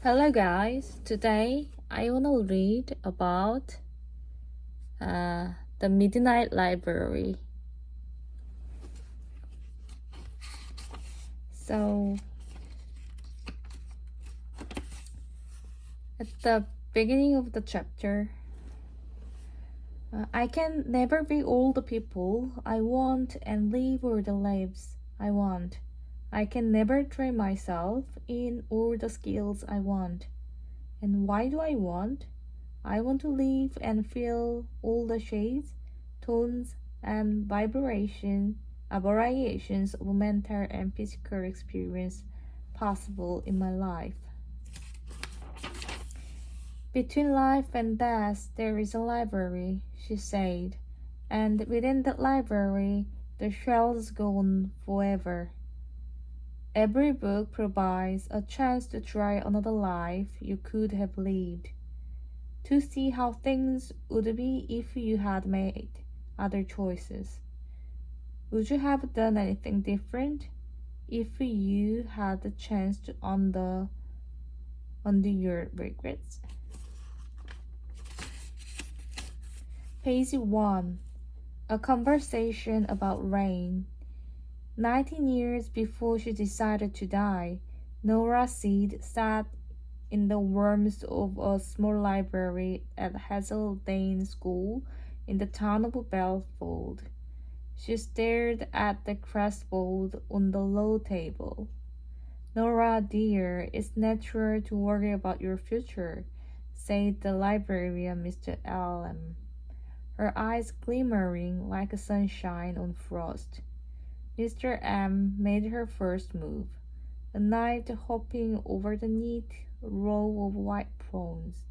Hello guys, today I want to read about the Midnight Library. So, at the beginning of the chapter, I can never be all the people I want and live all the lives I want. I can never train myself in all the skills I want. And why do I want? I want to live and feel all the shades, tones, and variations of mental and physical experience possible in my life. Between life and death, there is a library, she said, and within that library, the shelves go on forever. Every book provides a chance to try another life you could have lived, to see how things would be if you had made other choices. Would you have done anything different if you had the chance to undo your regrets? Page 1. A conversation about rain. 19 years before she decided to die, Nora Seed sat in the warmth of a small library at Hazeldane School in the town of Belfold. She stared at the crestboard on the low table. Nora, dear, it's natural to worry about your future, said the librarian, Mr. Allen, her eyes glimmering like sunshine on frost. Mr. M made her first move, a knight hopping over the neat row of white prawns.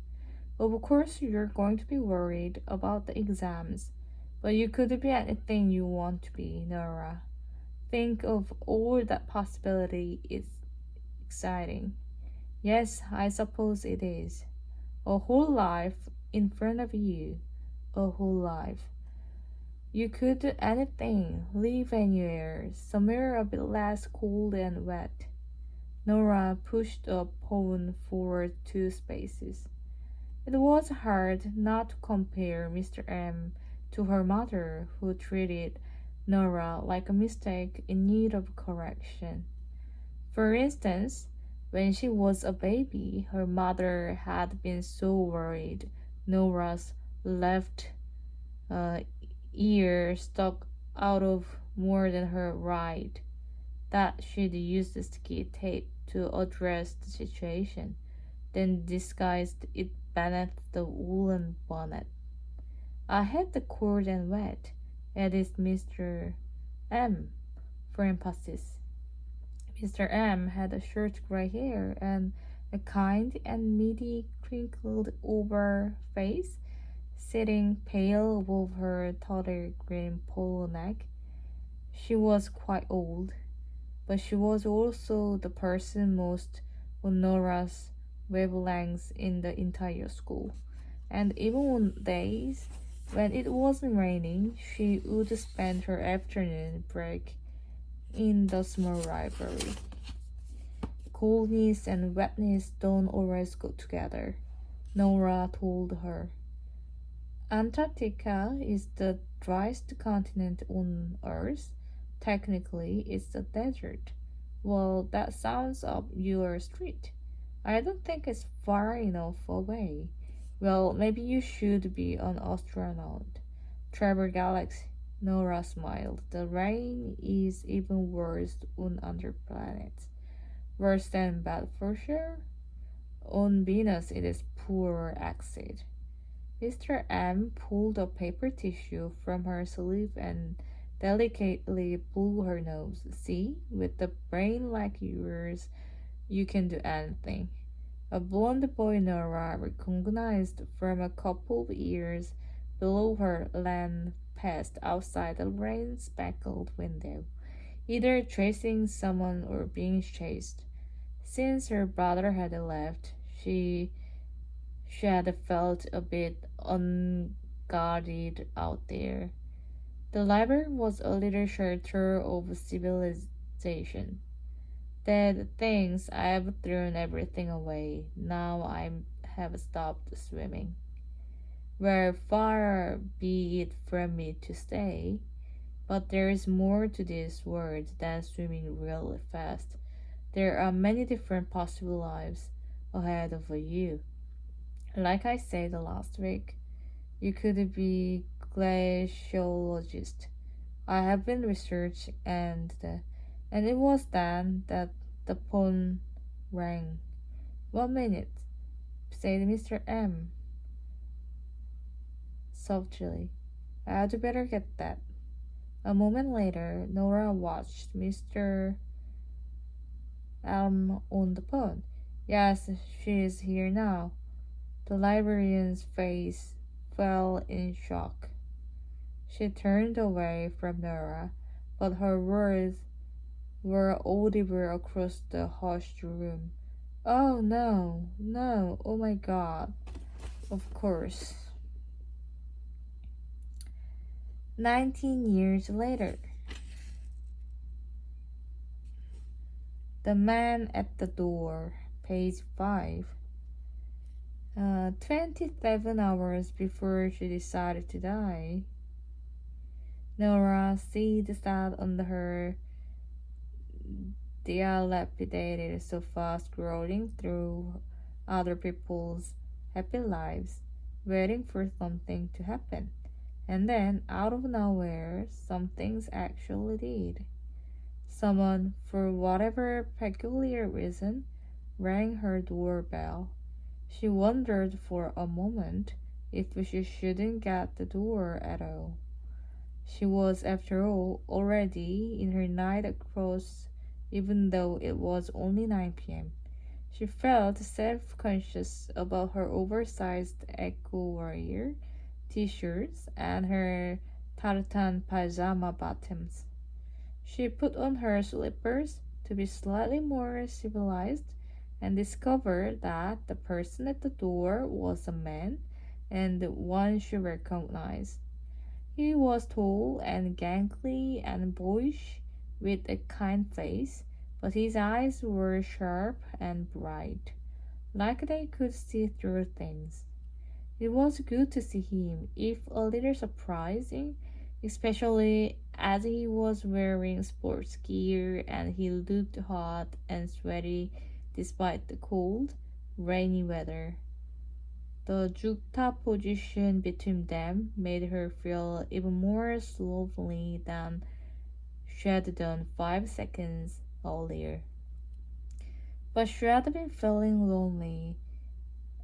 Of course, you're going to be worried about the exams, but you could be anything you want to be, Nora. Think of all that possibility. It's exciting. Yes, I suppose it is. A whole life in front of you. A whole life. You could do anything, live anywhere, somewhere a bit less cold and wet. Nora pushed a pawn forward 2 spaces. It was hard not to compare Mr. M to her mother, who treated Nora like a mistake in need of correction. For instance, when she was a baby, her mother had been so worried Nora's left uh, ear stuck out of more than her right that she'd used the sticky tape to address the situation, then disguised it beneath the woolen bonnet. I had the cold and wet, added Mr. M for emphasis. Mr. M had a short gray hair and a kind and meaty crinkled over face, sitting pale above her taller green polo neck. She was quite old, but she was also the person most on Nora's wavelengths in the entire school, and even on days when it wasn't raining, she would spend her afternoon break in the small library. Coldness and wetness don't always go together, Nora told her. Antarctica is the driest continent on Earth. Technically, it's a desert. Well, that sounds up your street. I don't think it's far enough away. Well, maybe you should be an astronaut. Travel galaxy. Nora smiled. The rain is even worse on other planets. Worse than bad for sure. On Venus, it is poor acid. Mr. M pulled a paper tissue from her sleeve and delicately blew her nose. See, with a brain like yours, you can do anything. A blonde boy Nora recognized from a couple of years below her ran past outside the rain-speckled window, either chasing someone or being chased. Since her brother had left, she had felt a bit unguarded out there. The library was a little shelter of civilization. Dad thinks I've thrown everything away. Now I have stopped swimming. Where far be it from me to stay, but there is more to this world than swimming really fast. There are many different possible lives ahead of you. Like I said last week, you could be glaciologist. I have been research and it was then that the phone rang. 1 minute, said Mr. M softly. I'd better get that. A moment later, Nora watched Mr. Elm on the phone. Yes, she is here now. The librarian's face fell in shock. She turned away from Nora, but her words were audible across the hushed room. Oh no, no, oh my god. Of course. 19 years later. The man at the door, page 5. 27 hours before she decided to die, Nora Seed sat on her dilapidated sofa scrolling through other people's happy lives, waiting for something to happen. And then, out of nowhere, some things actually did. Someone, for whatever peculiar reason, rang her doorbell. She wondered for a moment if she shouldn't get the door at all. She was, after all, already in her night clothes, even though it was only 9 p.m. She felt self-conscious about her oversized Echo Warrior t-shirts and her tartan pajama bottoms. She put on her slippers to be slightly more civilized and discovered that the person at the door was a man and one she recognized. He was tall and gangly and boyish with a kind face, but his eyes were sharp and bright, like they could see through things. It was good to see him, if a little surprising, especially as he was wearing sports gear and he looked hot and sweaty despite the cold, rainy weather. The juxtaposition between them made her feel even more lonely than she had done 5 seconds earlier. But she had been feeling lonely,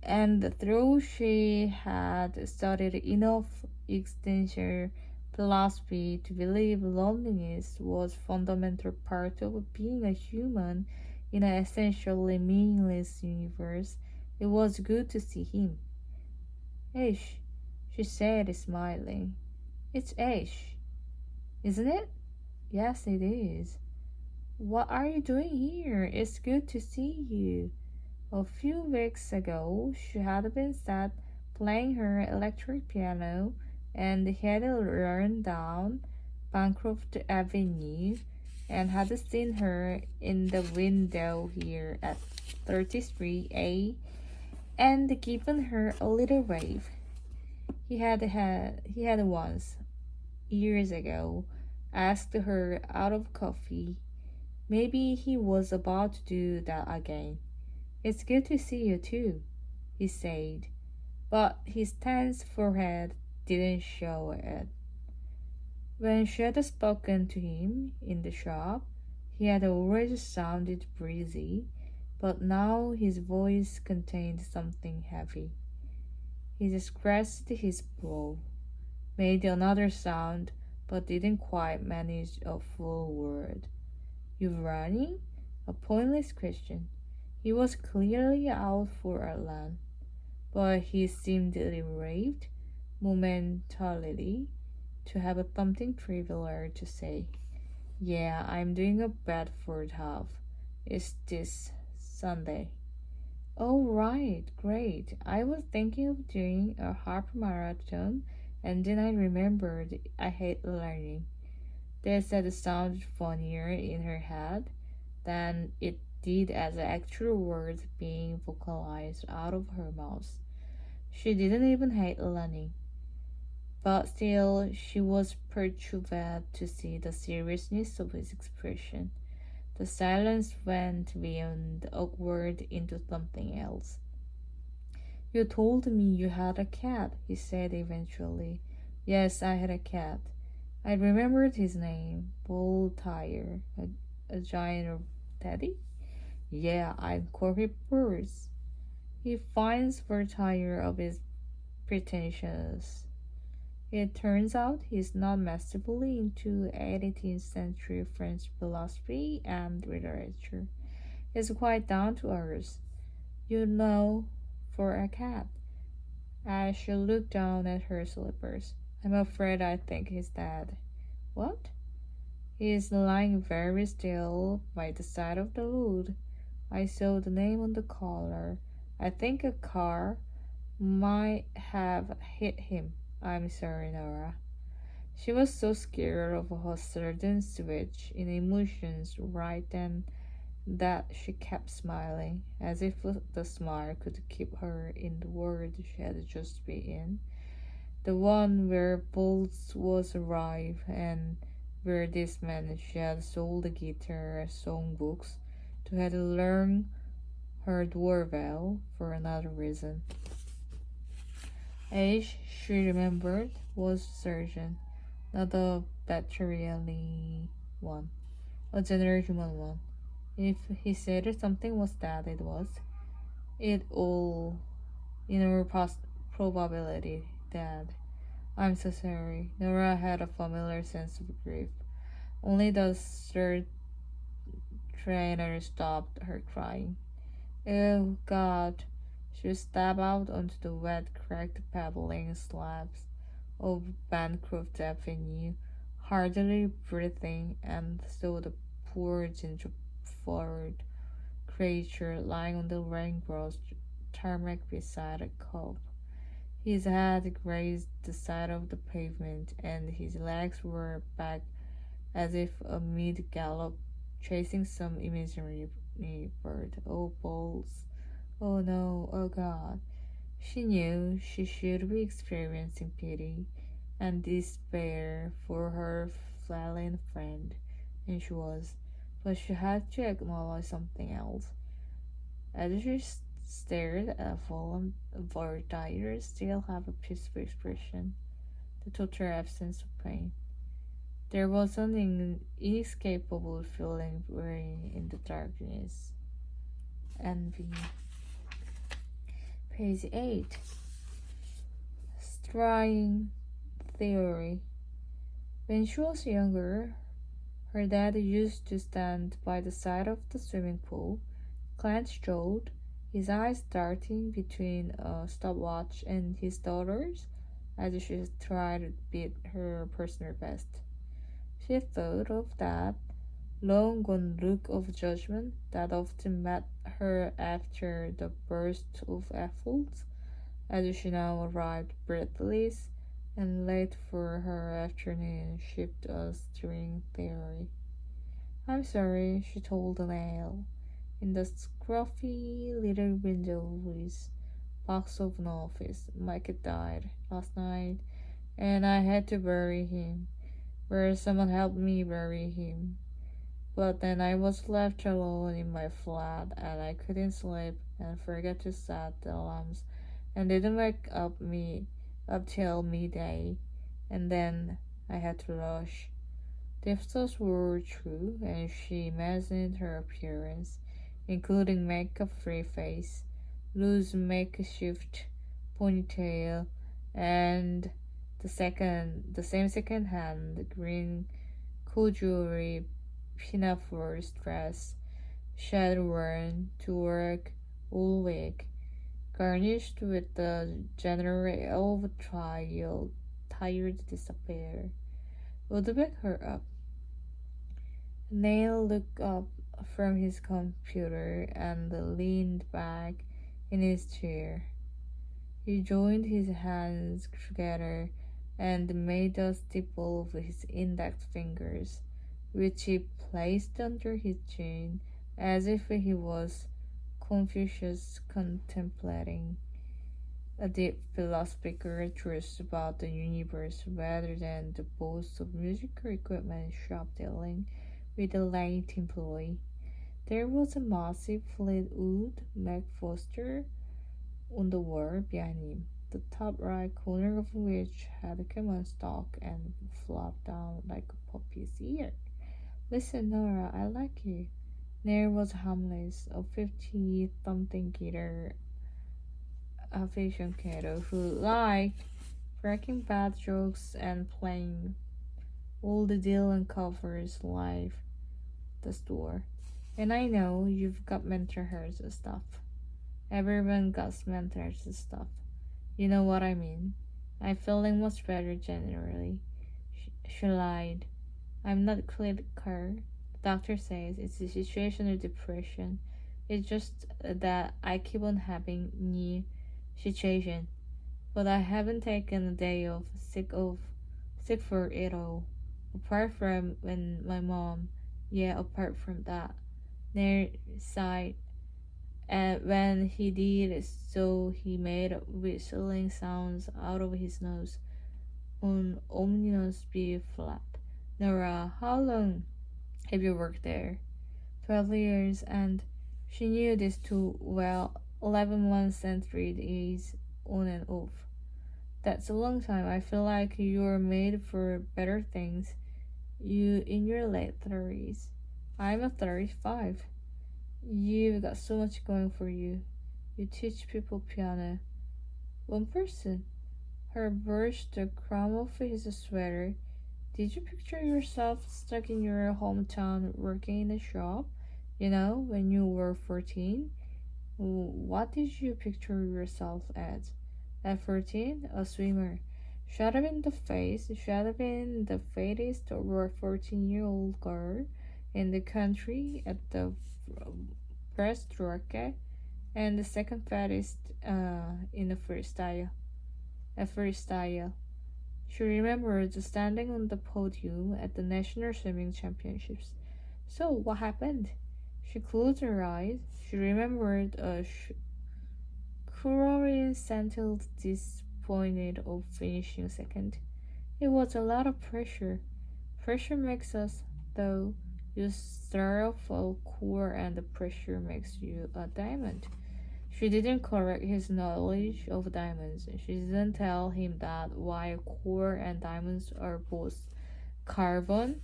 and though she had studied enough existential philosophy to believe loneliness was a fundamental part of being a human in an essentially meaningless universe, it was good to see him. Ish, she said, smiling. It's Ish, isn't it? Yes, it is. What are you doing here? It's good to see you. A few weeks ago, she had been sat playing her electric piano and had run down Bancroft Avenue and had seen her in the window here at 33A and given her a little wave. He had once, years ago, asked her out of coffee. Maybe he was about to do that again. It's good to see you too, he said, but his tense forehead didn't show it. When she had spoken to him in the shop, he had always sounded breezy, but now his voice contained something heavy. He scratched his brow, made another sound, but didn't quite manage a full word. You running? A pointless question. He was clearly out for a run, but he seemed relieved momentarily to have something trivial to say. Yeah, I'm doing a Bedford half. It's this Sunday. Oh, right, great. I was thinking of doing a half marathon, and then I remembered I hate learning. That said sounded funnier in her head than it did as actual words being vocalized out of her mouth. She didn't even hate Lenny, but still she was perturbed to see the seriousness of his expression. The silence went beyond awkward into something else. You told me you had a cat, he said eventually. Yes, I had a cat. I remembered his name, Bull Tire, a giant teddy? Yeah, I'm Corky Burrs. He finds we're tired of his pretensions. It turns out he's not massively into 18th century French philosophy and literature. He's quite down to earth, you know, for a cat. As she looked down at her slippers, I'm afraid I think he's dead. What? He is lying very still by the side of the road. I saw the name on the collar. I think a car might have hit him. I'm sorry, Nora. She was so scared of her sudden switch in emotions right then that she kept smiling, as if the smile could keep her in the world she had just been in, the one where Bolts was arrived and where this man she had sold the guitar and songbooks to had learned her doorbell for another reason. Age, she remembered, was surgeon, not a bacterially one, a general human one. If he said something was that it was, it all in our probability that. I'm so sorry. Nora had a familiar sense of grief. Only the third trainer stopped her crying. Oh God. She stepped out onto the wet, cracked pebbling slabs of Bancroft Avenue, hardly breathing, and saw the poor ginger-flowered creature lying on the rain-grossed tarmac beside a cove. His head grazed the side of the pavement, and his legs were back as if mid gallop, chasing some imaginary bird. Oh, balls! Oh no! Oh God! She knew she should be experiencing pity and despair for her flailing friend, and she was, but she had to acknowledge something else. As she stared at a fallen Vortire still have a peaceful expression, the total absence of pain. There was an inescapable feeling brewing in the darkness. Envy. Page 8. String theory. When she was younger, her dad used to stand by the side of the swimming pool, clenched jawed, his eyes darting between a stopwatch and his daughter's as she tried to beat her personal best. She thought of that long gone look of judgment that often met her after the burst of effort, as she now arrived breathless and late for her afternoon shift of string theory. I'm sorry, she told the nail, in the scruffy little windowless box of an office. Mike died last night, and I had to bury him, where someone helped me bury him. But then I was left alone in my flat, and I couldn't sleep, and forgot to set the alarms, and didn't wake up till midday, and then I had to rush. The thoughts were true, and she imagined her appearance, including makeup-free face, loose makeshift ponytail, and the same second-hand green jewelry pinafore dress she had worn to work all week, garnished with the general of tired despair, would wake her up. Neil looked up from his computer and leaned back in his chair. He joined his hands together and made a stipple of his index fingers, which he placed under his chin as if he was Confucius contemplating a deep philosophical truth about the universe rather than the boast of musical equipment shop dealing with a late employee. There was a massive Fleetwood Mac poster on the wall behind him, the top right corner of which had come unstuck and flopped down like a puppy's ear. Listen, Nora, I like you. There was harmless, a 50 something guitar aficionado who liked cracking bad jokes and playing all the Dylan covers live the store. And I know you've got mental health stuff. Everyone got mental health stuff. You know what I mean? I'm feeling much better generally. She lied. I'm not clinical. The doctor says it's a situation of depression. It's just that I keep on having new situation. But I haven't taken a day sick for it all. Apart from when my mom, yeah, apart from that, their side, and when he did so, he made whistling sounds out of his nose on ominous B flat. Nora, how long have you worked there? 12 years, and she knew this too well. 11 months and 3 days on and off. That's a long time. I feel like you're made for better things. You in your late 30s. I'm a 35. You've got so much going for you. You teach people piano. One person. Her brushed the crumb off his sweater. Did you picture yourself stuck in your hometown working in a shop? You know, when you were 14? What did you picture yourself as? At 14, a swimmer. Shot up in the face, shot up in the fattest or 14-year-old girl in the country at the breaststroke, and the second fattest in the freestyle. At freestyle. She remembered standing on the podium at the National Swimming Championships. So, what happened? She closed her eyes. She remembered a cruelly settled disappointed of finishing second. It was a lot of pressure. Pressure makes us, though. You start off a core and the pressure makes you a diamond. She didn't correct his knowledge of diamonds. She didn't tell him that while core and diamonds are both carbon,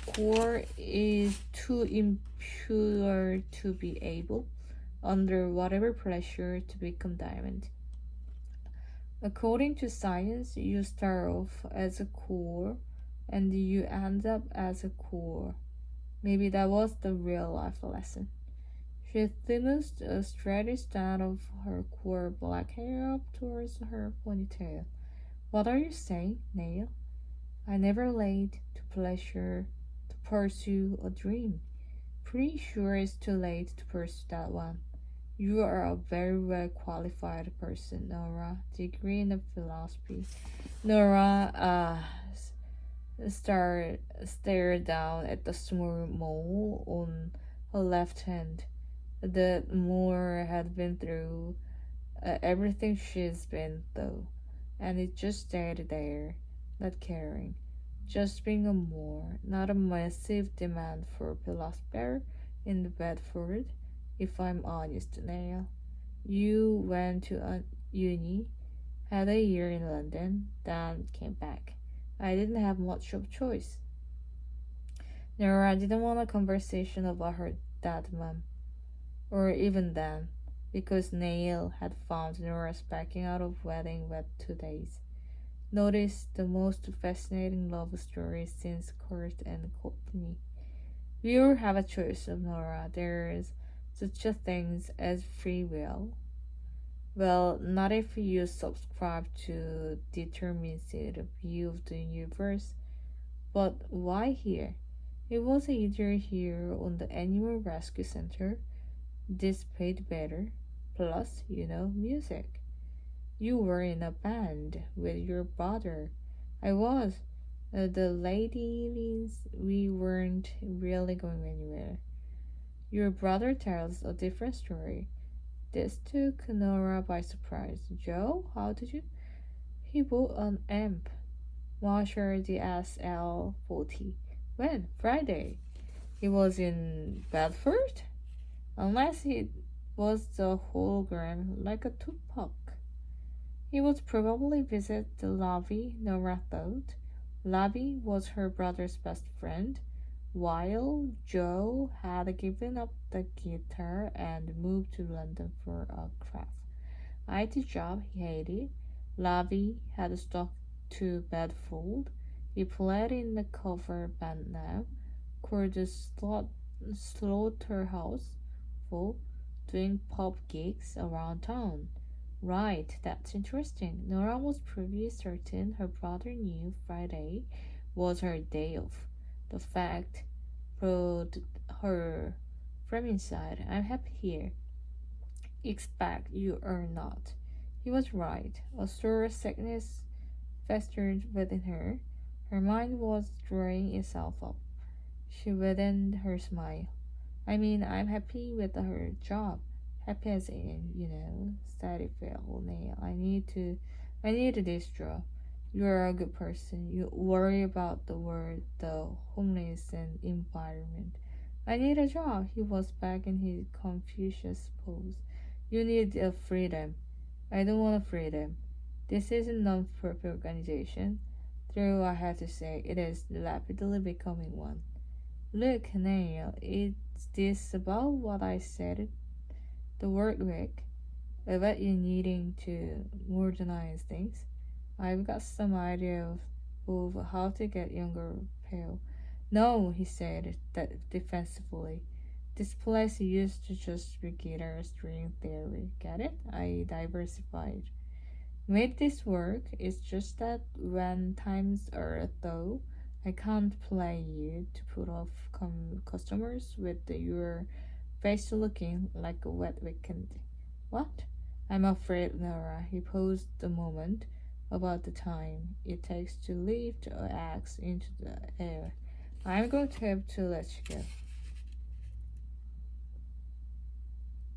core is too impure to be able, under whatever pressure, to become diamond. According to science, you start off as a core and you end up as a core. Maybe that was the real life lesson. She thinnest straightest down of her core black hair up towards her ponytail. What are you saying, Neil? I never laid to pleasure to pursue a dream. Pretty sure it's too late to pursue that one. You are a very well qualified person, Nora. Degree in philosophy. Nora stared down at the small mole on her left hand. That Moore had been through everything she's been through, and it just stayed there, not caring, just being a Moore, not a massive demand for philosopher in the Bedford. If I'm honest now, you went to uni, had a year in London, then came back. I didn't have much of a choice. Nora didn't want a conversation about her dad, mom, or even then, because Neil had found Nora's backing out of wedding web 2 days. Notice the most fascinating love story since Kurt and Courtney. We all have a choice of Nora. There's such a thing as free will. Well, not if you subscribe to deterministic view of the universe. But why here? It was either here on the Animal Rescue Center. This paid better. Plus, music. You were in a band with your brother. I was. The ladies, we weren't really going anywhere. Your brother tells a different story. This took Nora by surprise. Joe, how did you? He bought an amp, Marshall DSL-40. When? Friday. He was in Bedford? Unless it was the hologram, like a Tupac. He would probably visit the Lavi, Nora thought. Lavi was her brother's best friend, while Joe had given up the guitar and moved to London for a craft IT job he hated. Lavi had stuck to Bedford. He played in a cover band now, called the Slaughterhouse, for doing pub gigs around town. Right, that's interesting. Nora was pretty certain her brother knew Friday was her day off. The fact brought her from inside. I'm happy here. Expect you or not. He was right. A sore sickness festered within her. Her mind was drying itself up. She widened her smile. I mean, I'm happy with her job. Happy as in, steady Phil. I need this job. You're a good person. You worry about the world, the homeless and environment. I need a job. He was back in his Confucius pose. You need a freedom. I don't want a freedom. This is a non-profit organization, though I have to say it is rapidly becoming one. Look, Neil, is this about what I said? The work week, about you needing to modernize things. I've got some idea of how to get younger pale. No, he said that defensively. This place used to just be guitar string theory. Get it? I diversified. Made this work. It's just that when times are low, I can't play you to put off customers with your face looking like a wet weekend. What? I'm afraid, Nora. He paused a moment about the time it takes to lift an axe into the air. I'm going to have to let you go.